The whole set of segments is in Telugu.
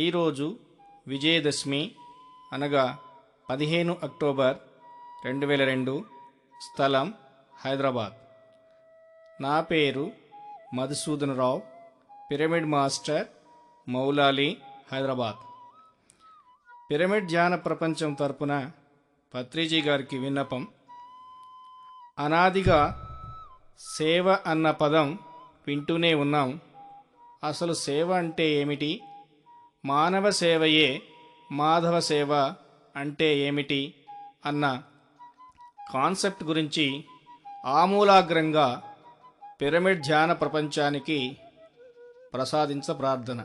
ఈరోజు విజయదశమి అనగా 15 అక్టోబర్ 2002, స్థలం హైదరాబాద్. నా పేరు Madhusudan Rao, pyramid master, Moulali, Hyderabad. Pyramid ధ్యాన ప్రపంచం తరపున పత్రిజీ గారికి విన్నపం. అనాదిగా సేవ అన్న పదం వింటూనే ఉన్నాం. అసలు సేవ అంటే ఏమిటి? మానవ సేవయే మాధవ సేవ అంటే ఏమిటి అన్న కాన్సెప్ట్ గురించి ఆమూలాగ్రంగా పిరమిడ్ ధ్యాన ప్రపంచానికి ప్రసాదించ ప్రార్థన.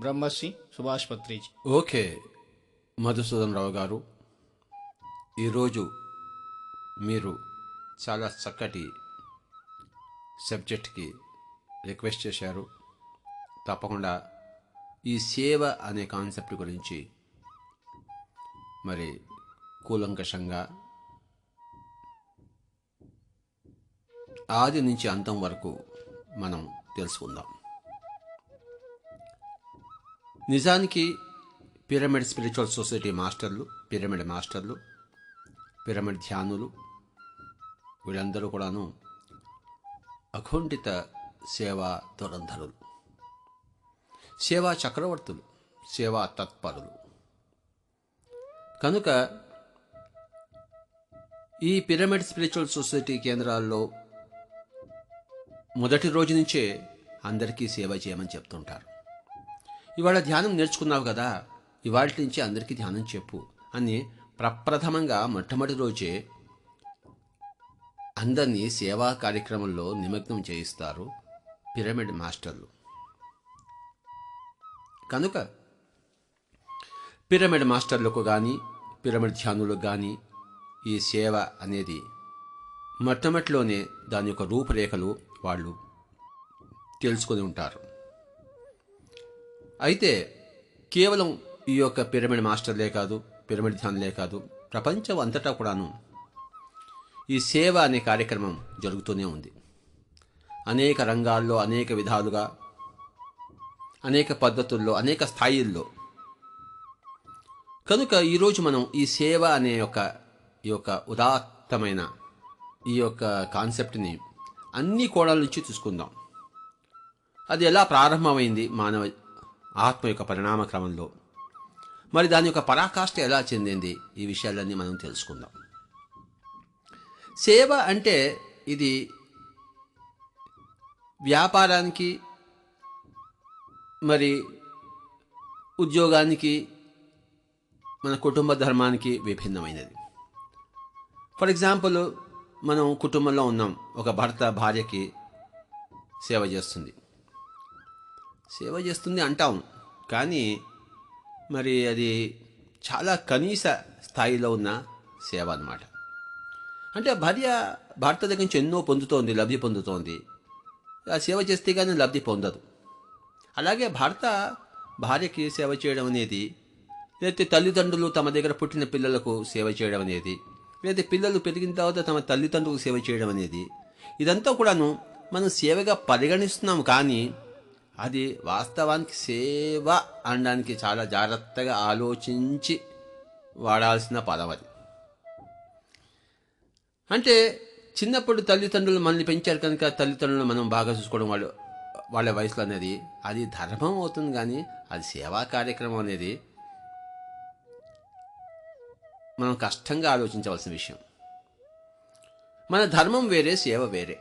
బ్రహ్మశ్రీ సుభాష్ పత్రిజీ. ఓకే మధుసూదన్ రావు గారు, ఈరోజు మీరు చాలా చక్కటి సబ్జెక్ట్కి రిక్వెస్ట్ చేశారు. తప్పకుండా ఈ సేవ అనే కాన్సెప్ట్ గురించి మరి కూలంకషంగా ఆది నుంచి అంతం వరకు మనం తెలుసుకుందాం. నిజానికి పిరమిడ్ స్పిరిచువల్ సొసైటీ మాస్టర్లు, పిరమిడ్ ధ్యానులు వీళ్ళందరూ కూడాను అఖండిత సేవా దురంధరులు, సేవా చక్రవర్తులు, సేవా తత్పరులు. కనుక ఈ పిరమిడ్ స్పిరిచువల్ సొసైటీ కేంద్రాల్లో మొదటి రోజు నుంచే అందరికీ సేవ చేయమని చెప్తుంటారు. ఇవాళ ధ్యానం నేర్చుకున్నావు కదా, ఇవాళ నుంచి అందరికీ ధ్యానం చెప్పు అని ప్రప్రథమంగా మొట్టమొదటి రోజే అందరినీ సేవా కార్యక్రమంలో నిమగ్నం చేయిస్తారు పిరమిడ్ మాస్టర్లు. కనుక పిరమిడ్ మాస్టర్లకు కానీ పిరమిడ్ ధ్యానులకు కానీ ఈ సేవ అనేది మొట్టమొదటిలోనే దాని యొక్క రూపురేఖలు వాళ్ళు తెలుసుకొని ఉంటారు. అయితే కేవలం ఈ యొక్క పిరమిడ్ మాస్టర్లే కాదు, పిరమిడ్ ధ్యానులే కాదు, ప్రపంచం అంతటా కూడాను ఈ సేవ అనే కార్యక్రమం జరుగుతూనే ఉంది. అనేక రంగాల్లో, అనేక విధాలుగా, అనేక పద్ధతుల్లో, అనేక స్థాయిల్లో. కనుక ఈరోజు మనం ఈ సేవ అనే ఈ యొక్క ఉదాత్తమైన ఈ యొక్క కాన్సెప్ట్ని అన్ని కోణాల నుంచి చూసుకుందాం. అది ఎలా ప్రారంభమైంది మానవ ఆత్మ యొక్క పరిణామ క్రమంలో, మరి దాని యొక్క పరాకాష్ఠ ఎలా చెందింది, ఈ విషయాలన్నీ మనం తెలుసుకుందాం. సేవ అంటే ఇది వ్యాపారానికి, మరి ఉద్యోగానికి, మన కుటుంబ ధర్మానికి విభిన్నమైనది. ఫర్ ఎగ్జాంపుల్, మనం కుటుంబంలో ఉన్నాం, ఒక భర్త భార్యకి సేవ చేస్తుంది అంటాం, కానీ మరి అది చాలా కనీస స్థాయిలో ఉన్న సేవ అన్నమాట. అంటే భార్య భర్త దగ్గర నుంచి ఎన్నో పొందుతోంది, లబ్ధి పొందుతోంది. ఆ సేవ చేస్తే కానీ లబ్ధి పొందదు. అలాగే భర్త భార్యకి సేవ చేయడం అనేది, లేకపోతే తల్లిదండ్రులు తమ దగ్గర పుట్టిన పిల్లలకు సేవ చేయడం అనేది, లేకపోతే పిల్లలు పెరిగిన తర్వాత తమ తల్లిదండ్రులకు సేవ చేయడం అనేది, ఇదంతా కూడాను మనం సేవగా పరిగణిస్తున్నాం. కానీ అది వాస్తవానికి సేవ అనడానికి చాలా జాగ్రత్తగా ఆలోచించి వాడాల్సిన పదం అది. అంటే చిన్నప్పుడు తల్లిదండ్రులు మనల్ని పెంచారు కనుక తల్లిదండ్రులు మనం బాగా చూసుకోవడం వాళ్ళ వయసులో అనేది అది ధర్మం అవుతుంది. కానీ అది సేవా కార్యక్రమం అనేది మనం కష్టంగా ఆలోచించవలసిన విషయం. మన ధర్మం వేరే, సేవ వేరే.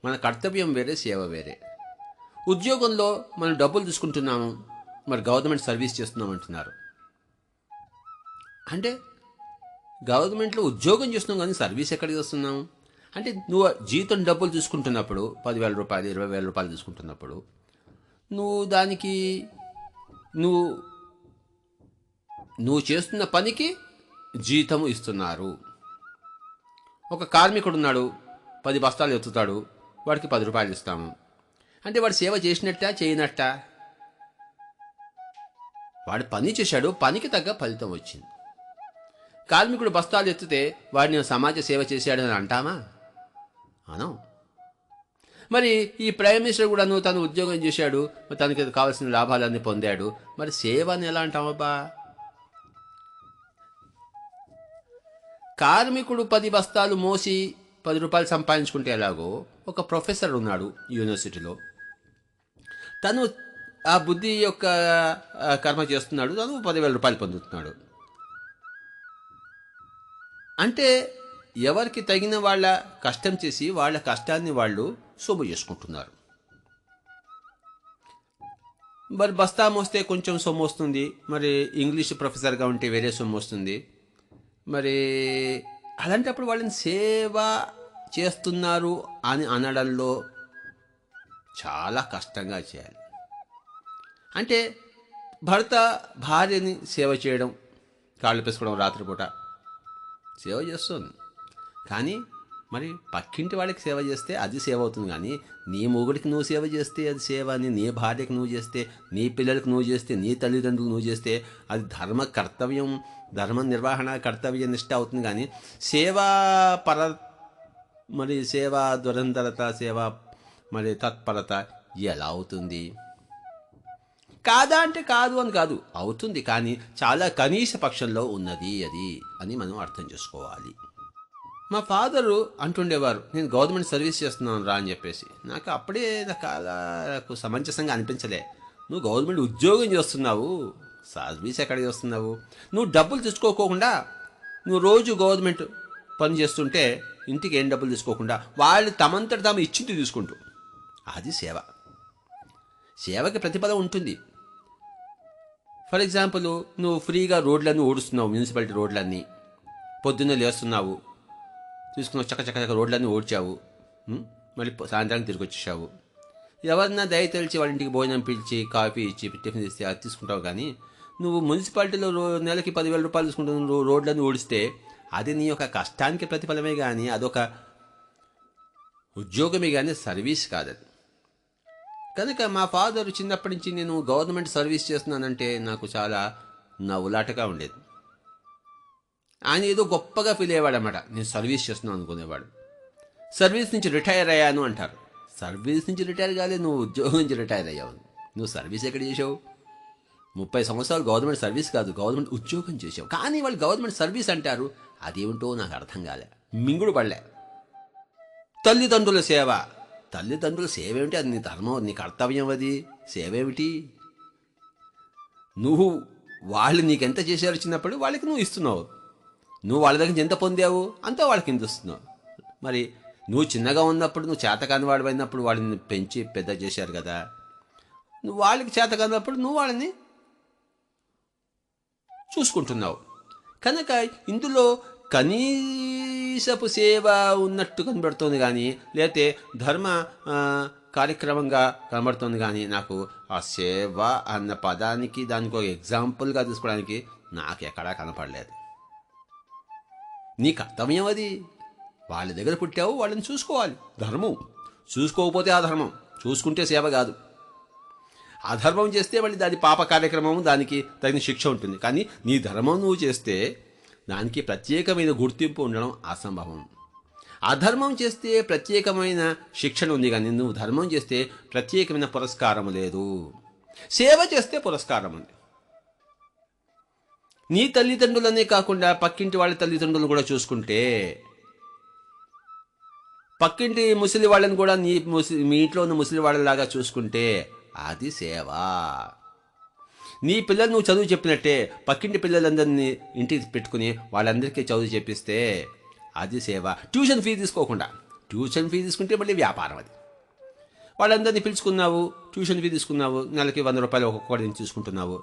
మన కర్తవ్యం వేరే, సేవ వేరే. ఉద్యోగంలో మనం డబ్బులు తీసుకుంటున్నాము, మరి గవర్నమెంట్ సర్వీస్ చేస్తున్నాం అంటున్నారు. అంటే గవర్నమెంట్లో ఉద్యోగం చేస్తున్నాం కానీ సర్వీస్ ఎక్కడికి వస్తున్నాము? అంటే నువ్వు జీతం డబ్బులు తీసుకుంటున్నప్పుడు 10,000 రూపాయలు, 20,000 రూపాయలు తీసుకుంటున్నప్పుడు నువ్వు దానికి నువ్వు చేస్తున్న పనికి జీతము ఇస్తున్నారు. ఒక కార్మికుడు ఉన్నాడు, 10 బస్తాలు ఎత్తుతాడు, వాడికి 10 రూపాయలు ఇస్తాము. అంటే వాడు సేవ చేసినట్టా చేయనట్టా? వాడు పని చేశాడు, పనికి తగ్గ ఫలితం వచ్చింది. కార్మికుడు బస్తాలు ఎత్తితే వాడిని సమాజ సేవ చేశాడని అంటామా? అనం. మరి ఈ ప్రైమ్ మినిస్టర్ కూడాను తను ఉద్యోగం చేశాడు, తనకి కావాల్సిన లాభాలన్నీ పొందాడు. మరి సేవ అని ఎలా అంటామబ్బా? కార్మికుడు 10 బస్తాలు మోసి 10 రూపాయలు సంపాదించుకుంటే ఎలాగో, ఒక ప్రొఫెసర్ ఉన్నాడు యూనివర్సిటీలో, తను ఆ బుద్ధి యొక్క కర్మ చేస్తున్నాడు, తను 10,000 రూపాయలు పొందుతున్నాడు. అంటే ఎవరికి తగిన వాళ్ళ కష్టం చేసి వాళ్ళ కష్టాన్ని వాళ్ళు సొమ్ము చేసుకుంటున్నారు. మరి బస్తా మోస్తే కొంచెం సొమ్ము వస్తుంది, మరి ఇంగ్లీష్ ప్రొఫెసర్గా ఉంటే వేరే సొమ్ము వస్తుంది. మరి అలాంటప్పుడు వాళ్ళని సేవ చేస్తున్నారు అని అనడంలో చాలా కష్టంగా చేయాలి. అంటే భర్త భార్యని సేవ చేయడం, కాళ్ళు పెసుకోవడం, రాత్రిపూట సేవ చేస్తుంది. కానీ మరి పక్కింటి వాళ్ళకి సేవ చేస్తే అది సేవ అవుతుంది. కానీ నీ మొగుడికి నువ్వు సేవ చేస్తే అది సేవ అని, నీ భార్యకి నువ్వు చేస్తే, నీ పిల్లలకు నువ్వు చేస్తే, నీ తల్లిదండ్రులు నువ్వు చేస్తే అది ధర్మ కర్తవ్యం, ధర్మ నిర్వహణ కర్తవ్య నిష్ట అవుతుంది. కానీ సేవా మరి సేవా దురంధరత, సేవా మరి తత్పరత ఎలా అవుతుంది? కాదా అంటే కాదు అని కాదు, అవుతుంది. కానీ చాలా కనీస పక్షంలో ఉన్నది అది అని మనం అర్థం చేసుకోవాలి. మా ఫాదరు అంటుండేవారు, నేను గవర్నమెంట్ సర్వీస్ చేస్తున్నాను రా అని చెప్పేసి. నాకు అప్పుడే నాకు సమంజసంగా అనిపించలే. నువ్వు గవర్నమెంట్ ఉద్యోగం చేస్తున్నావు, సర్వీస్ ఎక్కడ చేస్తున్నావు? నువ్వు డబ్బులు తీసుకోకుండా నువ్వు రోజు గవర్నమెంట్ పని చేస్తుంటే ఇంటికి ఏం డబ్బులు తీసుకోకుండా వాళ్ళు తమంతట తాము ఇచ్చింది తీసుకుంటూ, అది సేవ. సేవకి ప్రతిఫలం ఉంటుంది. ఫర్ ఎగ్జాంపుల్, నువ్వు ఫ్రీగా రోడ్లన్నీ ఓడుస్తున్నావు, మున్సిపాలిటీ రోడ్లన్నీ పొద్దున్నే లేస్తున్నావు, తీసుకున్నావు, చక్క రోడ్లన్నీ ఓడ్చావు, మళ్ళీ సాయంత్రానికి తిరిగి వచ్చేసావు. ఎవరన్నా దయ తెలిసి వాళ్ళ ఇంటికి భోజనం పిలిచి కాఫీ ఇచ్చి టిఫిన్ ఇస్తే అది తీసుకుంటావు. కానీ నువ్వు మున్సిపాలిటీలో నెలకి 10,000 రూపాయలు తీసుకుంటావు, రోడ్లన్నీ ఓడిస్తే అది నీ యొక్క కష్టానికి ప్రతిఫలమే కానీ అదొక ఉద్యోగమే కానీ సర్వీస్ కాదది. కనుక మా ఫాదర్ చిన్నప్పటి నుంచి నేను గవర్నమెంట్ సర్వీస్ చేస్తున్నానంటే నాకు చాలా నవ్వులాటగా ఉండేది. ఆయన ఏదో గొప్పగా ఫీల్ అయ్యేవాడు అన్నమాట. నేను సర్వీస్ చేస్తున్నాను అనుకునేవాడు. సర్వీస్ నుంచి రిటైర్ అయ్యాను అంటారు. సర్వీస్ నుంచి రిటైర్ కాలేదు, నువ్వు ఉద్యోగం నుంచి రిటైర్ అయ్యావు. నువ్వు సర్వీస్ ఎక్కడ చేసావు? 30 సంవత్సరాలు గవర్నమెంట్ సర్వీస్ కాదు, గవర్నమెంట్ ఉద్యోగం చేసావు. కానీ వాళ్ళు గవర్నమెంట్ సర్వీస్ అంటారు, అదేమిటో నాకు అర్థం కాలే, మింగుడు పడలే. తల్లిదండ్రుల సేవ, తల్లిదండ్రుల సేవ ఏమిటి? అది నీ ధర్మం, నీ కర్తవ్యం, అది సేవ ఏమిటి? నువ్వు వాళ్ళు నీకెంత చేశారు చిన్నప్పుడు వాళ్ళకి నువ్వు ఇస్తున్నావు. నువ్వు వాళ్ళ దగ్గర నుంచి ఎంత పొందావు అంతా వాళ్ళకి ఎంత ఇస్తున్నావు. మరి నువ్వు చిన్నగా ఉన్నప్పుడు, నువ్వు చేతకాని వాడు అయినప్పుడు వాళ్ళని పెంచి పెద్ద చేశారు కదా. నువ్వు వాళ్ళకి చేతకానప్పుడు నువ్వు వాళ్ళని చూసుకుంటున్నావు. కనుక ఇందులో కనీసపు సేవ ఉన్నట్టు కనబడుతోంది కానీ, లేకపోతే ధర్మ కార్యక్రమంగా కనబడుతుంది. కానీ నాకు ఆ సేవ అన్న పదానికి దానికి ఒక ఎగ్జాంపుల్గా తీసుకోవడానికి నాకు ఎక్కడా కనపడలేదు. నీ కర్తవ్యం అది. వాళ్ళ దగ్గర పుట్టావు, వాళ్ళని చూసుకోవాలి, ధర్మం. చూసుకోకపోతే అధర్మం, చూసుకుంటే సేవ కాదు. అధర్మం చేస్తే మళ్ళీ దాని పాప కార్యక్రమం, దానికి తగిన శిక్ష ఉంటుంది. కానీ నీ ధర్మం నువ్వు చేస్తే దానికి ప్రత్యేకమైన గుర్తింపు ఉండడం అసంభవం. అధర్మం చేస్తే ప్రత్యేకమైన శిక్షణ ఉంది, కానీ నువ్వు ధర్మం చేస్తే ప్రత్యేకమైన పురస్కారం లేదు. సేవ చేస్తే పురస్కారం ఉంది. నీ తల్లిదండ్రులనే కాకుండా పక్కింటి వాళ్ళ తల్లిదండ్రులను కూడా చూసుకుంటే, పక్కింటి ముసలి వాళ్ళని కూడా మీ ఇంట్లో ఉన్న ముసలి వాళ్ళలాగా చూసుకుంటే అది సేవ. నీ పిల్లలు నువ్వు చదువు చెప్పినట్టే పక్కింటి పిల్లలందరినీ ఇంటికి పెట్టుకుని వాళ్ళందరికీ చదువు చెప్పిస్తే అది సేవ. ట్యూషన్ ఫీ తీసుకోకుండా, ట్యూషన్ ఫీ తీసుకుంటే మళ్ళీ వ్యాపారం అది. వాళ్ళందరినీ పిలుచుకున్నావు, ట్యూషన్ ఫీ తీసుకున్నావు, నెలకి 100 రూపాయలు ఒక్కొక్కటి తీసుకుంటున్నావు,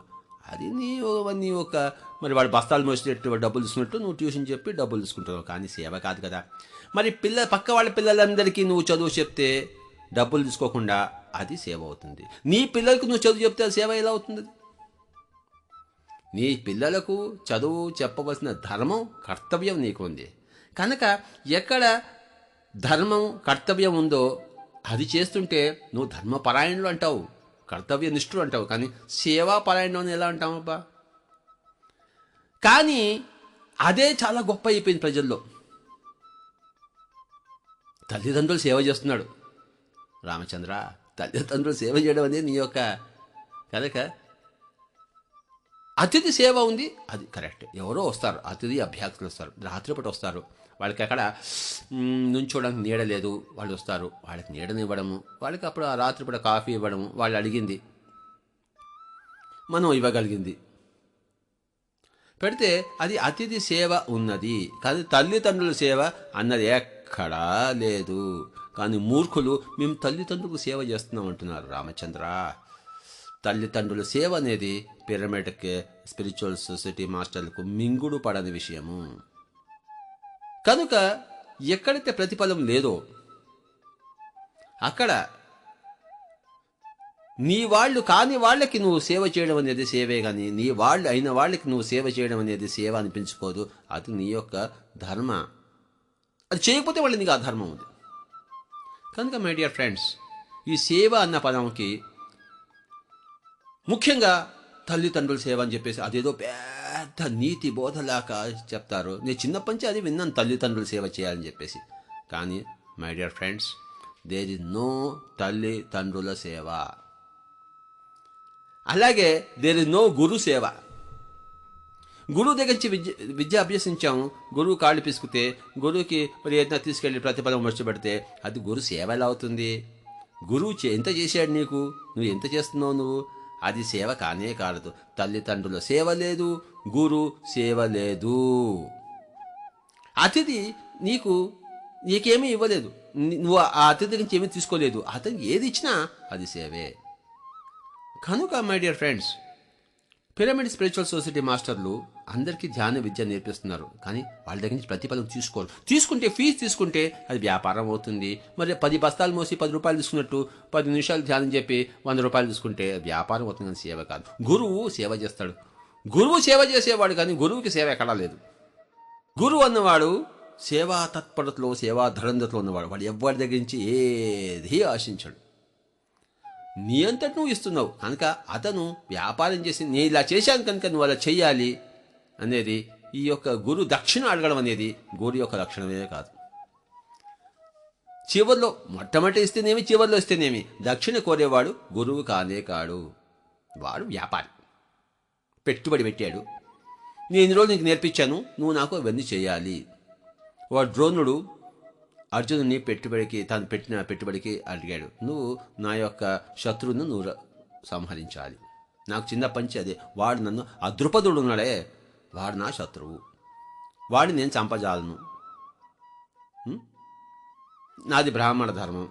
అది నీ ఒక మరి వాడు బస్తాలు మోసేటట్టు డబ్బులు తీసుకున్నట్టు నువ్వు ట్యూషన్ చెప్పి డబ్బులు తీసుకుంటున్నావు. కానీ సేవ కాదు కదా. మరి పక్క వాళ్ళ పిల్లలందరికీ నువ్వు చదువు చెప్తే డబ్బులు తీసుకోకుండా అది సేవ అవుతుంది. నీ పిల్లలకు నువ్వు చదువు చెప్తే అది సేవ ఎలా అవుతుంది? నీ పిల్లలకు చదువు చెప్పవలసిన ధర్మం, కర్తవ్యం నీకు ఉంది. కనుక ఎక్కడ ధర్మం, కర్తవ్యం ఉందో అది చేస్తుంటే నువ్వు ధర్మపరాయణులు అంటావు, కర్తవ్య నిష్ఠుడు అంటావు. కానీ సేవాపరాయణం అని ఎలా అంటామబ్బా? కానీ అదే చాలా గొప్ప అయిపోయింది ప్రజల్లో. తల్లిదండ్రులు సేవ చేస్తున్నాడు, రామచంద్ర, తల్లిదండ్రులు సేవ చేయడం అనేది నీ యొక్క కనుక అతిథి సేవ ఉంది, అది కరెక్ట్. ఎవరో వస్తారు, అతిథి అభ్యర్థులు వస్తారు, రాత్రిపూట వస్తారు, వాళ్ళకి అక్కడ నుంచోడానికి నీడ లేదు, వాళ్ళు వస్తారు, వాళ్ళకి నీడనివ్వడము, వాళ్ళకి అప్పుడు ఆ రాత్రిపూట కాఫీ ఇవ్వడము, వాళ్ళు అడిగింది మనం ఇవ్వగలిగింది పెడితే అది అతిథి సేవ ఉన్నది. కానీ తల్లిదండ్రుల సేవ అన్నది ఎక్కడా లేదు. కానీ మూర్ఖులు మేము తల్లిదండ్రులకు సేవ చేస్తున్నాం అంటున్నారు. రామచంద్ర, తల్లిదండ్రుల సేవ అనేది పిరమిడ్కి, స్పిరిచువల్ సొసైటీ మాస్టర్లకు మింగుడు పడని విషయము. కనుక ఎక్కడైతే ప్రతిఫలం లేదో అక్కడ నీ వాళ్ళు కాని వాళ్ళకి నువ్వు సేవ చేయడం అనేది సేవే, కానీ నీ వాళ్ళు అయిన వాళ్ళకి నువ్వు సేవ చేయడం అనేది సేవ అనిపించుకోదు. అది నీ యొక్క ధర్మ. అది చేయకపోతే వాళ్ళు నీకు ఆ ధర్మం ఉంది. కనుక మై డియర్ ఫ్రెండ్స్, ఈ సేవ అన్న పదంకి ముఖ్యంగా తల్లిదండ్రుల సేవ అని చెప్పేసి అదేదో పెద్ద నీతి బోధలాగా చెప్తారు. నేను చిన్నప్పటి నుంచి అది విన్నాను, తల్లిదండ్రుల సేవ చేయాలని చెప్పేసి. కానీ my dear friends, there is no తల్లిదండ్రుల సేవ. అలాగే దేర్ ఇస్ నో గురు సేవ. గురువు దగ్గర నుంచి విద్య అభ్యసించాము, గురువు కాళ్ళు పిసుకుతే, గురువుకి మరి ఏదైనా తీసుకెళ్ళి ప్రతిఫలం వచ్చబెడితే అది గురు సేవ ఎలా అవుతుంది? గురువు ఎంత చేశాడు నీకు, నువ్వు ఎంత చేస్తున్నావు నువ్వు, అది సేవ కానే కాదు. తల్లిదండ్రుల సేవ లేదు, గురు సేవ లేదు. అతిథి నీకేమీ ఇవ్వలేదు, నువ్వు ఆ అతిథి నుంచి ఏమీ తీసుకోలేదు, అతనికి ఏది ఇచ్చినా అది సేవే. కనుక my dear friends, pyramid spiritual society మాస్టర్లు అందరికీ ధ్యాన విద్య నేర్పిస్తున్నారు. కానీ వాళ్ళ దగ్గర నుంచి ప్రతిఫలం తీసుకోరు. తీసుకుంటే ఫీజు తీసుకుంటే అది వ్యాపారం అవుతుంది. మరి 10 బస్తాలు మోసి 10 రూపాయలు తీసుకున్నట్టు 10 నిమిషాలు ధ్యానం చెప్పి 100 రూపాయలు తీసుకుంటే వ్యాపారం అవుతుంది, కానీ సేవ కాదు. గురువు సేవ చేస్తాడు, గురువు సేవ చేసేవాడు, కానీ గురువుకి సేవ ఎక్కడా లేదు. గురువు అన్నవాడు సేవా తత్పరతలో, సేవా ధరంధతలో ఉన్నవాడు. వాడు ఎవరి దగ్గర నుంచి ఏది ఆశించాడు. నీ అంతటి నువ్వు ఇస్తున్నావు కనుక అతను వ్యాపారం చేసి నేను ఇలా చేశాను కనుక నువ్వు అలా చెయ్యాలి అనేది ఈ యొక్క గురు దక్షిణ అడగడం అనేది గురు యొక్క లక్షణమే కాదు. చివరిలో మొట్టమొదటి ఇస్తేనేమి, చివరిలో ఇస్తేనేమి, దక్షిణ కోరేవాడు గురువు కానే కాడు. వాడు వ్యాపారి, పెట్టుబడి పెట్టాడు. నేను ఇన్ని రోజులు నీకు నేర్పించాను, నువ్వు నాకు అవన్నీ చేయాలి. వాడు ద్రోణుడు అర్జునుని తాను పెట్టిన పెట్టుబడికి అడిగాడు, నువ్వు నా యొక్క శత్రువును నువ్వు సంహరించాలి. నాకు చిన్నప్పటి నుంచి అదే. వాడు నన్ను, ఆ ద్రుపదుడు ఉన్నాడే వాడు నా శత్రువు, వాడిని నేను చంపజాలను. నాది బ్రాహ్మణ ధర్మం,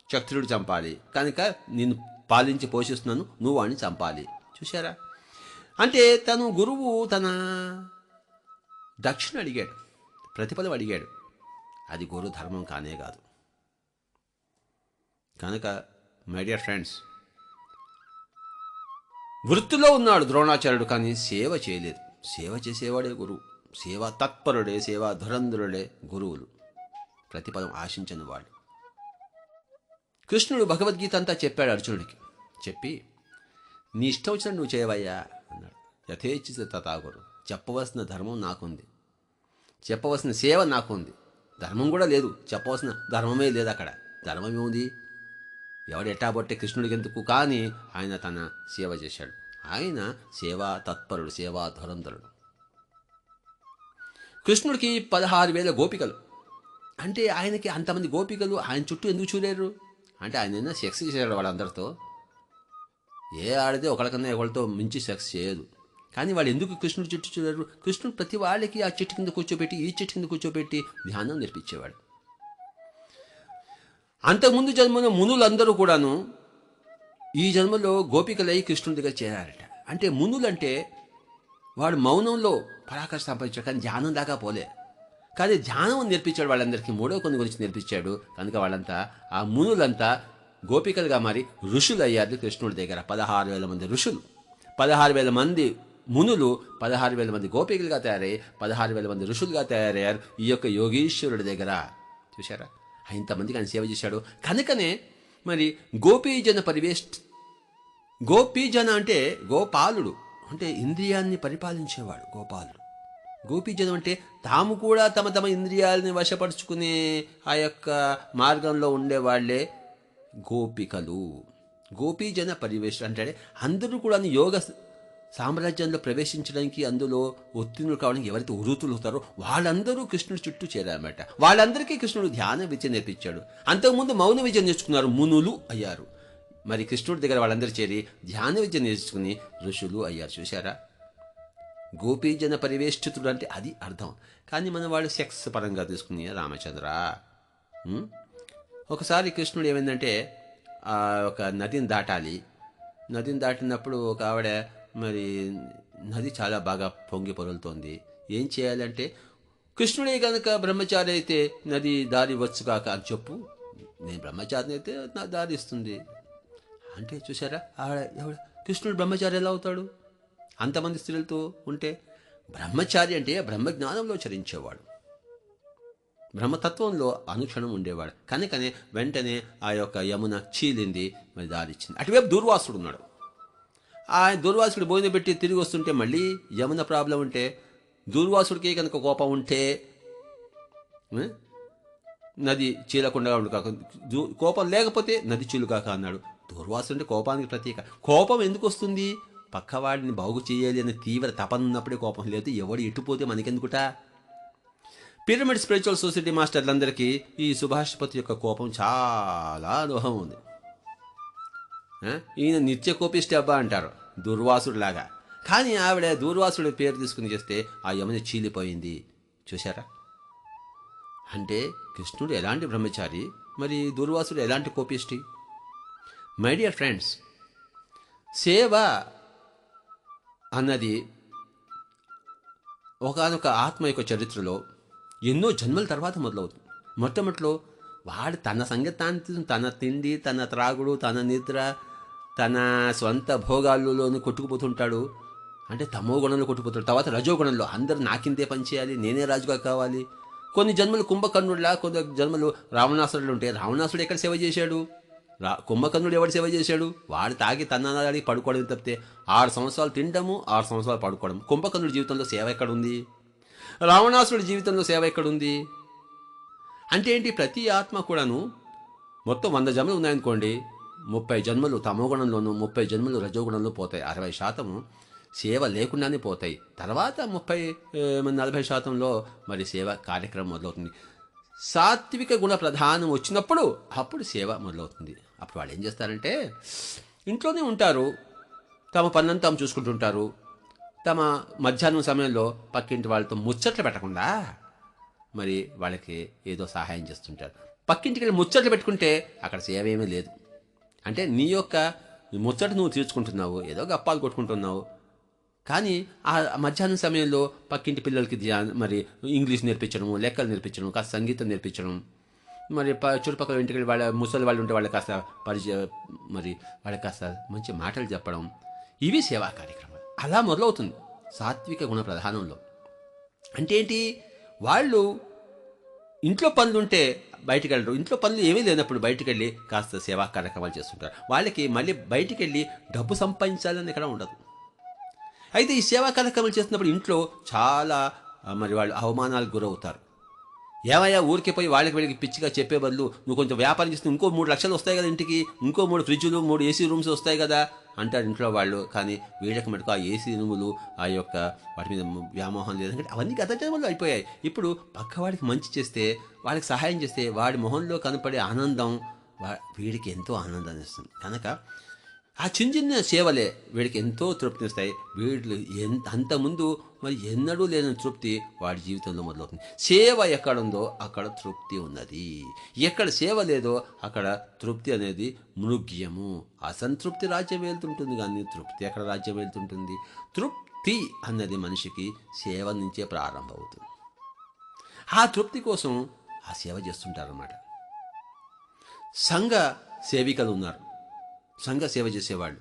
క్షత్రుడు చంపాలి కనుక నేను పాలించి పోషిస్తున్నాను, నువ్వు వాడిని చంపాలి. చూశారా? అంటే తను గురువు తన దక్షిణ అడిగాడు, ప్రతిఫలం అడిగాడు. అది గురు ధర్మం కానే కాదు. కనుక మై డియర్ ఫ్రెండ్స్, వృత్తిలో ఉన్నాడు ద్రోణాచార్యుడు, కానీ సేవ చేయలేదు. సేవ చేసేవాడే గురువు. సేవా తత్పరుడే, సేవా ధురంధరుడే గురువులు, ప్రతిఫలం ఆశించని వాడు. కృష్ణుడు భగవద్గీత అంతా చెప్పాడు అర్జునుడికి. చెప్పి నీ ఇష్టం వచ్చినట్టు నువ్వు చేయవయ్యా అన్నాడు. యథేచ్ఛిత తథాగురు. చెప్పవలసిన ధర్మం నాకుంది, చెప్పవలసిన సేవ నాకుంది. ధర్మం కూడా లేదు, చెప్పవలసిన ధర్మమే లేదు. అక్కడ ధర్మం ఏముంది? ఎవడు ఎట్టాబొట్టే కృష్ణుడికి ఎందుకు? కానీ ఆయన తన సేవ చేశాడు. ఆయన సేవా తత్పరుడు, సేవా ధురంధరుడు. కృష్ణుడికి 16,000 గోపికలు. అంటే ఆయనకి అంతమంది గోపికలు ఆయన చుట్టూ ఎందుకు చూలేరు? అంటే ఆయన సెక్స్ చేశాడు వాళ్ళందరితో. ఏ ఆడితే ఒకరికన్నా ఒకరితో మించి సెక్స్ చేయదు. కానీ వాళ్ళు ఎందుకు కృష్ణుడు చుట్టూ చూడరు? కృష్ణుడు ప్రతి వాళ్ళకి ఆ చెట్టు కింద కూర్చోబెట్టి, ఈ చెట్టు కింద కూర్చోబెట్టి ధ్యానం నేర్పించేవాడు. అంతకుముందు జన్మలో మునులందరూ కూడాను ఈ జన్మలో గోపికలై కృష్ణుడి దగ్గర చేరారట. అంటే మునులంటే వాడు మౌనంలో పరాకాష్ఠ సంపాదించాడు, కానీ ధ్యానం దాకా పోలే. కానీ ధ్యానం నేర్పించాడు వాళ్ళందరికీ, మూడో కొన్ని గురించి నేర్పించాడు. కనుక వాళ్ళంతా, ఆ మునులంతా గోపికలుగా మారి ఋషులు అయ్యారు కృష్ణుడి దగ్గర. 16,000 మంది ఋషులు, 16,000 మంది మునులు, 16,000 మంది గోపికలుగా తయారయ్యి 16,000 మంది ఋషులుగా తయారయ్యారు ఈ యొక్క యోగీశ్వరుడి దగ్గర. చూశారా? ఇంతమందికి ఆయన సేవ చేశాడు. కనుకనే మరి గోపీజన గోపీజన అంటే గోపాలుడు, అంటే ఇంద్రియాన్ని పరిపాలించేవాడు గోపాలుడు. గోపీజనం అంటే తాము కూడా తమ ఇంద్రియాలని వశపరుచుకునే ఆ యొక్క మార్గంలో ఉండేవాళ్లే గోపికలు, గోపీజన పరివేష అంటే అందరూ కూడా యోగ సామ్రాజ్యంలో ప్రవేశించడానికి, అందులో ఉత్తీర్ణులు కావడానికి ఎవరైతే ఉరుతులుతారో వాళ్ళందరూ కృష్ణుడి చుట్టూ చేరారన్నమాట. వాళ్ళందరికీ కృష్ణుడు ధ్యాన విద్య నేర్పించాడు. అంతకుముందు మౌన విద్య నేర్చుకున్నారు, మునులు అయ్యారు. మరి కృష్ణుడి దగ్గర వాళ్ళందరూ చేరి ధ్యాన విద్య నేర్చుకుని ఋషులు అయ్యారు. చూశారా, గోపీజన పరివేష్టితుడు అంటే అది అర్థం. కానీ మనం వాళ్ళు సెక్స్ పరంగా తీసుకుని రామచంద్ర. ఒకసారి కృష్ణుడు ఏమైందంటే ఒక నదిని దాటాలి. నదిని దాటినప్పుడు ఒక ఆవిడ, మరి నది చాలా బాగా పొంగి పొరులుతోంది. ఏం చేయాలంటే, కృష్ణుడే కనుక బ్రహ్మచారి అయితే నది దారి వచ్చుగాక అని చెప్పు, నేను బ్రహ్మచారిని అయితే నా దారి ఇస్తుంది అంటే. చూసారా, ఎవడ కృష్ణుడు బ్రహ్మచారి ఎలా అవుతాడు అంతమంది స్త్రీలతో ఉంటే? బ్రహ్మచారి అంటే బ్రహ్మజ్ఞానంలో చరించేవాడు, బ్రహ్మతత్వంలో అనుక్షణం ఉండేవాడు. కనుకనే వెంటనే ఆ యొక్క యమున చీలింది, మరి దారిచ్చింది. అటువైపు దూర్వాసుడు ఉన్నాడు. ఆ దూర్వాసుడు భోజనం పెట్టి తిరిగి వస్తుంటే మళ్ళీ యమున ప్రాబ్లం ఉంటే, దూర్వాసుడికి కనుక కోపం ఉంటే నది చీలకుండా ఉండు కాక, కోపం లేకపోతే నది చీలుకాక అన్నాడు. దూర్వాసుడు అంటే కోపానికి ప్రతీక. కోపం ఎందుకు వస్తుంది? పక్కవాడిని బాగు చేయాలి అనే తీవ్ర తపన ఉన్నప్పుడే కోపం, లేదు ఎవడు ఎటుపోతే మనకెందుకుట. పిరమిడ్ స్పిరిచువల్ సొసైటీ మాస్టర్లందరికీ ఈ సుభాష్పతి యొక్క కోపం చాలా దోహం ఉంది. ఈయన నిత్య కోపిష్టి అబ్బా అంటారు, దుర్వాసుడిలాగా. కానీ ఆవిడ దూర్వాసుడి పేరు తీసుకుని చేస్తే ఆ యమున చీలిపోయింది. చూశారా, అంటే కృష్ణుడు ఎలాంటి బ్రహ్మచారి, మరి దూర్వాసుడు ఎలాంటి కోపిష్టి. మై డియర్ ఫ్రెండ్స్, సేవ అన్నది ఒకానొక ఆత్మ యొక్క చరిత్రలో ఎన్నో జన్మల తర్వాత మొదలవుతుంది. మొట్టమొదటిలో వాడు తన సంగీతాన్ని, తన తిండి, తన త్రాగుడు, తన నిద్ర, తన స్వంత భోగాల్లోనూ కొట్టుకుపోతుంటాడు. అంటే తమో గుణంలో కొట్టుకుపోతాడు. తర్వాత రజోగుణంలో అందరూ నాకింతే పని చేయాలి, నేనే రాజుగా కావాలి. కొన్ని జన్మలు కుంభకర్ణుడిలా, కొన్ని జన్మలు రావణాసురుడు ఉంటే, రావణాసుడు ఎక్కడ సేవ చేశాడు? కుంభకర్ణుడు ఎవడు సేవ చేశాడు? వాడు తాగి తన్నాడి పడుకోవడం తప్పితే 6 సంవత్సరాలు తినడము, 6 సంవత్సరాలు పడుకోవడం. కుంభకర్ణుడి జీవితంలో సేవ ఎక్కడుంది? రావణాసురుడి జీవితంలో సేవ ఎక్కడుంది? అంటే ఏంటి? ప్రతి ఆత్మ కూడాను మొత్తం 100 జన్మలు ఉన్నాయనుకోండి, 30 జన్మలు తమోగుణంలోనూ 30 జన్మలు రజోగుణంలో పోతాయి. 60% సేవ లేకుండానే పోతాయి. తర్వాత 40% మరి సేవ కార్యక్రమం మొదలవుతుంది. సాత్విక గుణ ప్రధానం వచ్చినప్పుడు అప్పుడు సేవ మొదలవుతుంది. అప్పుడు వాళ్ళు ఏం చేస్తారంటే, ఇంట్లోనే ఉంటారు, తమ పనులను తాము చూసుకుంటుంటారు. తమ మధ్యాహ్నం సమయంలో పక్కింటి వాళ్ళతో ముచ్చట్లు పెట్టకుండా మరి వాళ్ళకి ఏదో సహాయం చేస్తుంటారు. పక్కింటికి వెళ్ళి ముచ్చట్లు పెట్టుకుంటే అక్కడ సేవ ఏమీ లేదు. అంటే నీ యొక్క ముచ్చట నువ్వు తీర్చుకుంటున్నావు, ఏదో గప్పాలు కొట్టుకుంటున్నావు. కానీ ఆ మధ్యాహ్నం సమయంలో పక్కింటి పిల్లలకి మరి ఇంగ్లీష్ నేర్పించడము, లెక్కలు నేర్పించడం, కాస్త సంగీతం నేర్పించడం, మరి చుట్టుపక్కల ఇంటికి వాళ్ళ ముసలి వాళ్ళు ఉంటే వాళ్ళకి కాస్త పరిచయం, మరి వాళ్ళకి కాస్త మంచి మాటలు చెప్పడం, ఇవి సేవా కార్యక్రమాలు. అలా మొదలవుతుంది సాత్విక గుణ ప్రధానంలో. అంటే ఏంటి? వాళ్ళు ఇంట్లో పనులు ఉంటే బయటికి వెళ్ళరు, ఇంట్లో పనులు ఏమీ లేనప్పుడు బయటికి వెళ్ళి కాస్త సేవా కార్యక్రమాలు చేస్తుంటారు. వాళ్ళకి మళ్ళీ బయటికి వెళ్ళి డబ్బు సంపాదించాలని ఎక్కడ ఉండదు. అయితే ఈ సేవా కార్యక్రమాలు చేస్తున్నప్పుడు ఇంట్లో చాలా మరి వాళ్ళు అవమానాలకు గురవుతారు. ఏమయ్యా ఊరికి పోయి వాళ్ళకి వీళ్ళకి పిచ్చిగా చెప్పే బదులు నువ్వు కొంచెం వ్యాపారం చేస్తే ఇంకో 3 లక్షలు వస్తాయి కదా ఇంటికి, ఇంకో 3 ఫ్రిడ్జులు, 3 ఏసీ రూమ్స్ వస్తాయి కదా అంటారు ఇంట్లో వాళ్ళు. కానీ వీళ్ళకి మటుకు ఆ ఏసీ రూములు, ఆ యొక్క వాటి మీద వ్యామోహం లేదంటే అవన్నీ గత జన్మలో అయిపోయాయి. ఇప్పుడు పక్కవాడికి మంచి చేస్తే, వాళ్ళకి సహాయం చేస్తే వాడి మొహంలో కనపడే ఆనందం వీడికి ఎంతో ఆనందాన్ని ఇస్తుంది. కనుక ఆ చిన్న చిన్న సేవలే వీడికి ఎంతో తృప్తినిస్తాయి. వీళ్ళు అంతకుముందు మరి ఎన్నడూ లేని తృప్తి వాడి జీవితంలో మొదలవుతుంది. సేవ ఎక్కడుందో అక్కడ తృప్తి ఉన్నది, ఎక్కడ సేవ లేదో అక్కడ తృప్తి అనేది మృగ్యము. అసంతృప్తి రాజ్యం వెళ్తుంటుంది, కానీ తృప్తి ఎక్కడ రాజ్యం వెళ్తుంటుంది? తృప్తి అన్నది మనిషికి సేవ నుంచే ప్రారంభమవుతుంది. ఆ తృప్తి కోసం ఆ సేవ చేస్తుంటారన్నమాట. సంఘ సేవికలు ఉన్నారు, సంఘ సేవ చేసేవాళ్ళు.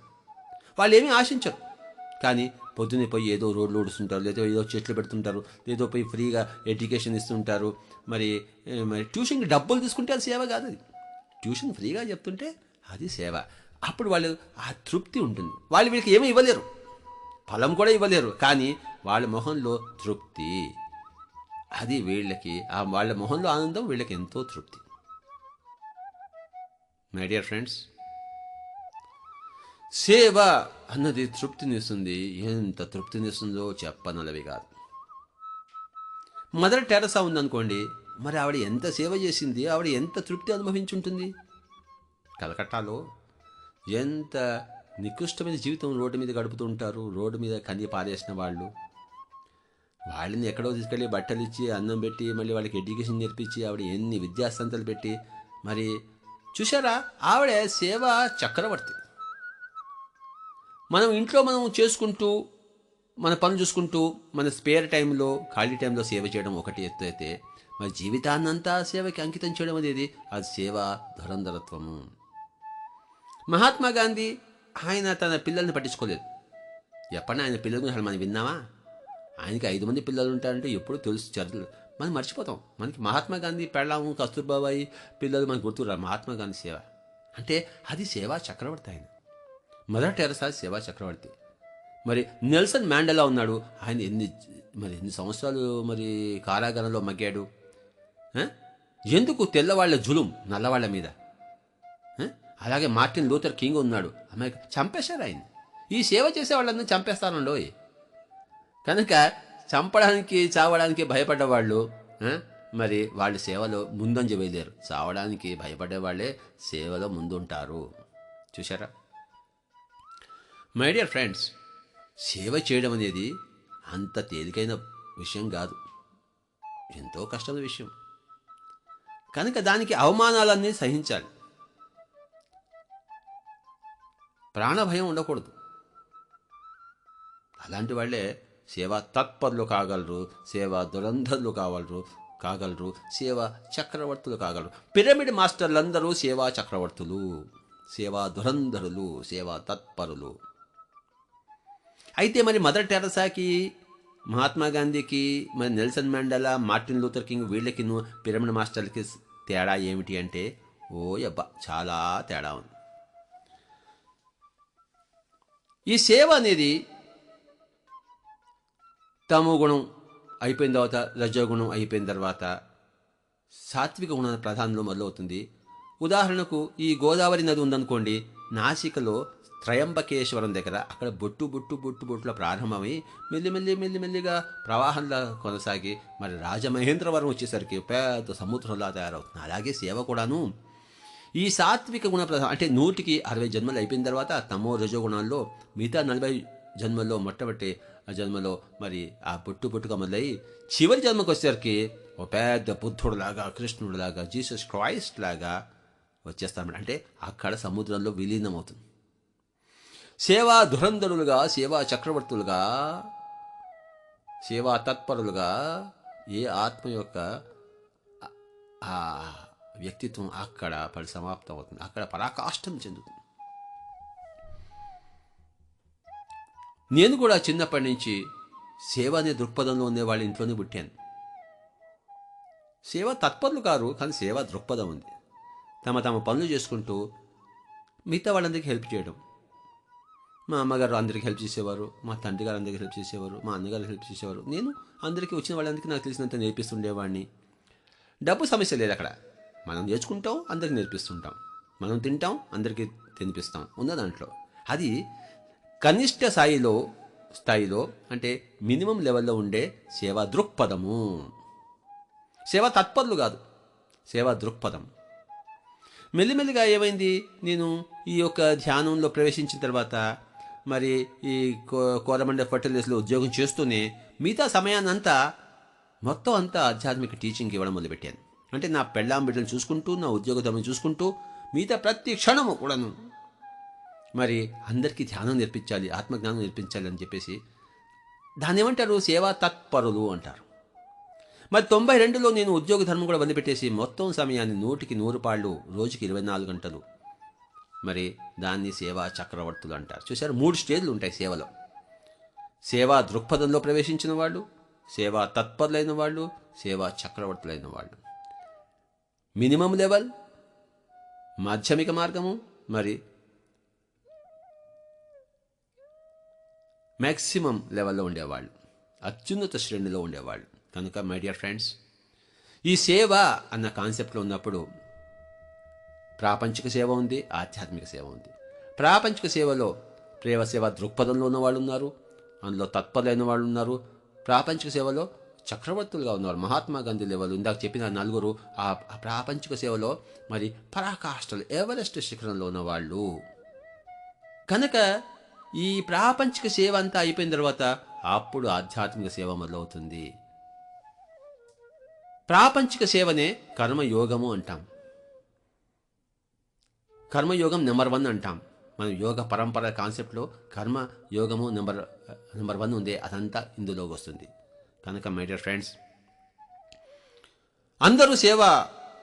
వాళ్ళు ఏమీ ఆశించరు, కానీ పొద్దున్నే పోయి ఏదో రోడ్లు ఊడుస్తుంటారు, లేదా ఏదో చెట్లు పెడుతుంటారు, ఏదో పోయి ఫ్రీగా ఎడ్యుకేషన్ ఇస్తుంటారు. మరి ట్యూషన్కి డబ్బులు తీసుకుంటే అది సేవ కాదు. అది ట్యూషన్ ఫ్రీగా చెప్తుంటే అది సేవ. అప్పుడు వాళ్ళు ఆ తృప్తి ఉంటుంది. వాళ్ళు వీళ్ళకి ఏమీ ఇవ్వలేరు, ఫలం కూడా ఇవ్వలేరు, కానీ వాళ్ళ మొహంలో తృప్తి, అది వీళ్ళకి వాళ్ళ మొహంలో ఆనందం, వీళ్ళకి ఎంతో తృప్తి. మై డియర్ ఫ్రెండ్స్, సేవ అన్నది తృప్తినిస్తుంది. ఎంత తృప్తినిస్తుందో చెప్పనలవి కాదు. మదర్ టెరసా ఉందనుకోండి, మరి ఆవిడ ఎంత సేవ చేసింది, ఆవిడ ఎంత తృప్తి అనుభవించుంటుంది. కలకట్టాలో ఎంత నికృష్టమైన జీవితం రోడ్డు మీద గడుపుతూ ఉంటారు. రోడ్డు మీద కన్ని పారేసిన వాళ్ళు, వాళ్ళని ఎక్కడో తీసుకెళ్ళి బట్టలు ఇచ్చి అన్నం పెట్టి మళ్ళీ వాళ్ళకి ఎడ్యుకేషన్ నేర్పించి ఆవిడ ఎన్ని విద్యాసంస్థలు పెట్టి, మరి చూసారా, ఆవిడ సేవ చక్రవర్తి. మనం ఇంట్లో మనం చేసుకుంటూ మన పనులు చూసుకుంటూ మన స్పేర్ టైంలో, ఖాళీ టైంలో సేవ చేయడం ఒకటి ఎత్తు అయితే, మరి జీవితాన్నంతా సేవకి అంకితం చేయడం అనేది అది సేవా ధురంధరత్వము. మహాత్మా గాంధీ ఆయన తన పిల్లల్ని పట్టించుకోలేదు. ఎప్పటినా ఆయన పిల్లలు అసలు మనం విన్నామా? ఆయనకి 5 మంది పిల్లలు ఉంటారంటే ఎప్పుడు తెలుసు, చదువు మనం మర్చిపోతాం. మనకి మహాత్మా గాంధీ పెళ్ళాము, కస్తూర్బాబాయి పిల్లలు మనకు గుర్తురా. మహాత్మా గాంధీ సేవ అంటే అది సేవా చక్రవర్తి. ఆయన మదర్ టెరసా సేవా చక్రవర్తి. మరి నెల్సన్ మ్యాండెలా ఉన్నాడు, ఆయన ఎన్ని సంవత్సరాలు మరి కారాగారంలో మగ్గాడు. ఎందుకు తెల్లవాళ్ల జులుం నల్లవాళ్ల మీద. అలాగే మార్టిన్ లూథర్ కింగ్ ఉన్నాడు, అమెరికా చంపేశారు ఆయన. ఈ సేవ చేసే వాళ్ళందరూ చంపేస్తానండోయ్. కనుక చంపడానికి చావడానికి భయపడ్డవాళ్ళు మరి వాళ్ళ సేవలో ముందంజ వేయలేరు. చావడానికి భయపడే వాళ్ళే సేవలో ముందుంటారు. చూసారా మై డియర్ ఫ్రెండ్స్, సేవ చేయడం అనేది అంత తేలికైన విషయం కాదు, ఎంతో కష్టమైన విషయం. కనుక దానికి అవమానాలన్నీ సహించాలి. ప్రాణభయం ఉండకూడదు. అలాంటి వాళ్ళే సేవా తత్పరులు కాగలరు, సేవా దురంధరులు కాగలరు, సేవా చక్రవర్తులు కాగలరు. పిరమిడ్ మాస్టర్లందరూ సేవా చక్రవర్తులు, సేవా దురంధరులు, సేవా తత్పరులు. అయితే మరి మదర్ టెరసాకి, మహాత్మా గాంధీకి, మరి నెల్సన్ మ్యాండెలా, మార్టిన్ లూథర్ కింగ్ వీళ్ళకి పిరమిడ్ మాస్టర్లకి తేడా ఏమిటి అంటే, ఓయబ్బా చాలా తేడా ఉంది. ఈ సేవ అనేది తమో గుణం అయిపోయిన తర్వాత, రజోగుణం అయిపోయిన తర్వాత సాత్విక గుణం ప్రధానంలో మొదలవుతుంది. ఉదాహరణకు ఈ గోదావరి నది ఉందనుకోండి, నాసికలో త్రయంబకేశ్వరం దగ్గర అక్కడ బొట్టులో ప్రారంభమై మెల్లిమెల్లిగా ప్రవాహంలా కొనసాగి మరి రాజమహేంద్రవరం వచ్చేసరికి పెద్ద సముద్రంలా తయారవుతుంది. అలాగే సేవ కూడాను ఈ సాత్విక గుణ ప్రధానం అంటే 100కి 60 జన్మలు అయిపోయిన తర్వాత తమో రజో గుణాల్లో మిగతా 40 జన్మల్లో మొట్టమొదటి జన్మలో మరి ఆ బొట్టుగా మొదలై చివరి జన్మకు వచ్చేసరికి ఒక పెద్ద బుద్ధుడులాగా, కృష్ణుడిలాగా, జీసస్ క్రైస్ట్ లాగా వచ్చేస్తామని. అంటే అక్కడ సముద్రంలో విలీనమవుతుంది. సేవా ధురంధరులుగా, సేవా చక్రవర్తులుగా, సేవా తత్పరులుగా ఏ ఆత్మ యొక్క ఆ వ్యక్తిత్వం అక్కడ పరిసమాప్తం అవుతుంది, అక్కడ పరాకాష్ఠం చెందుతుంది. నేను కూడా చిన్నప్పటి నుంచి సేవ అనే దృక్పథంలో ఉండే వాళ్ళ ఇంట్లోనే పుట్టాను. సేవ తత్పరులు కారు, కానీ సేవా దృక్పథం ఉంది. తమ పనులు చేసుకుంటూ మిగతా వాళ్ళందరికీ హెల్ప్ చేయడం. మా అమ్మగారు అందరికీ హెల్ప్ చేసేవారు, మా తండ్రి గారు అందరికీ హెల్ప్ చేసేవారు, మా అన్నగారు హెల్ప్ చేసేవారు. నేను అందరికీ వచ్చిన వాళ్ళందరికీ నాకు తెలిసినంత నేర్పిస్తుండేవాడిని. డబ్బు సమస్య లేదు అక్కడ. మనం నేర్చుకుంటాం, అందరికి నేర్పిస్తుంటాం. మనం తింటాం, అందరికీ తినిపిస్తాం. ఉన్న దాంట్లో అది కనిష్ట స్థాయిలో అంటే మినిమం లెవెల్లో ఉండే సేవా దృక్పథము. సేవా తత్పరులు కాదు, సేవా దృక్పథం. మెల్లిమెల్లిగా ఏమైంది, నేను ఈ యొక్క ధ్యానంలో ప్రవేశించిన తర్వాత మరి ఈ కోరమండ ఫర్టిలైజర్స్లో ఉద్యోగం చేస్తూనే మిగతా సమయాన్నంతా మొత్తం అంతా ఆధ్యాత్మిక టీచింగ్ ఇవ్వడం మొదలుపెట్టాను. అంటే నా పెళ్ళాం బిడ్డలు చూసుకుంటూ, నా ఉద్యోగధర్మం చూసుకుంటూ, మిగతా ప్రతి క్షణము కూడాను మరి అందరికీ ధ్యానం నేర్పించాలి, ఆత్మజ్ఞానం నేర్పించాలి అని చెప్పేసి దాన్ని ఏమంటారు, సేవా తత్పరులు అంటారు. మరి 92లో నేను ఉద్యోగ ధర్మం కూడా వదిలిపెట్టేసి మొత్తం సమయాన్ని 100కి 100 పాళ్ళు, రోజుకి 24 గంటలు మరి దాన్ని సేవా చక్రవర్తులు అంటారు. చూసారు, 3 స్టేజ్లు ఉంటాయి సేవలో. సేవా దృక్పథంలో ప్రవేశించిన వాళ్ళు, సేవా తత్పరులైన వాళ్ళు, సేవా చక్రవర్తులైన వాళ్ళు. మినిమం లెవెల్, మాధ్యమిక మార్గము, మరి మ్యాక్సిమం లెవెల్లో ఉండేవాళ్ళు, అత్యున్నత శ్రేణిలో ఉండేవాళ్ళు. కనుక మై డియర్ ఫ్రెండ్స్, ఈ సేవ అన్న కాన్సెప్ట్లో ఉన్నప్పుడు ప్రాపంచిక సేవ ఉంది, ఆధ్యాత్మిక సేవ ఉంది. ప్రాపంచిక సేవలో ప్రేమ సేవ దృక్పథంలో ఉన్న వాళ్ళు ఉన్నారు, అందులో తత్పరులైన వాళ్ళు ఉన్నారు. ప్రాపంచిక సేవలో చక్రవర్తులుగా ఉన్నారు. మహాత్మా గాంధీ లెవెల్ ఇందాక చెప్పిన నలుగురు ఆ ప్రాపంచిక సేవలో మరి పరాకాష్ఠలు ఎవరెస్ట్ శిఖరంలో ఉన్నవాళ్ళు. కనుక ఈ ప్రాపంచిక సేవ అంతా అయిపోయిన తర్వాత అప్పుడు ఆధ్యాత్మిక సేవ మొదలవుతుంది. ప్రాపంచిక సేవనే కర్మయోగము అంటాం. కర్మయోగం నెంబర్ 1 అంటాం. మన యోగ పరంపర కాన్సెప్ట్లో కర్మయోగము నెంబర్ 1 ఉంది. అదంతా ఇందులోకి వస్తుంది. కనుక మై డియర్ ఫ్రెండ్స్, అందరూ సేవా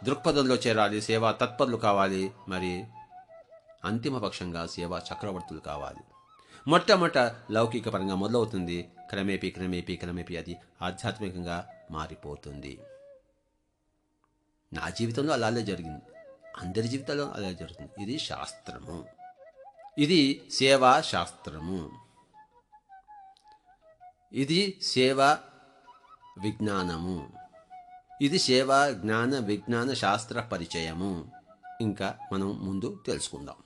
దృక్పథంలో చేరాలి, సేవా తత్పరులు కావాలి, మరి అంతిమ పక్షంగా సేవా చక్రవర్తులు కావాలి. మొట్టమొదట లౌకిక పరంగా మొదలవుతుంది, క్రమేపీ అది ఆధ్యాత్మికంగా మారిపోతుంది. నా జీవితంలో అలాగే జరిగింది, అందరి జీవితాల్లో అలా జరుగుతుంది. ఇది శాస్త్రము, ఇది సేవా శాస్త్రము, ఇది సేవా విజ్ఞానము, ఇది సేవా జ్ఞాన విజ్ఞాన శాస్త్ర పరిచయము. ఇంకా మనం ముందు తెలుసుకుందాం.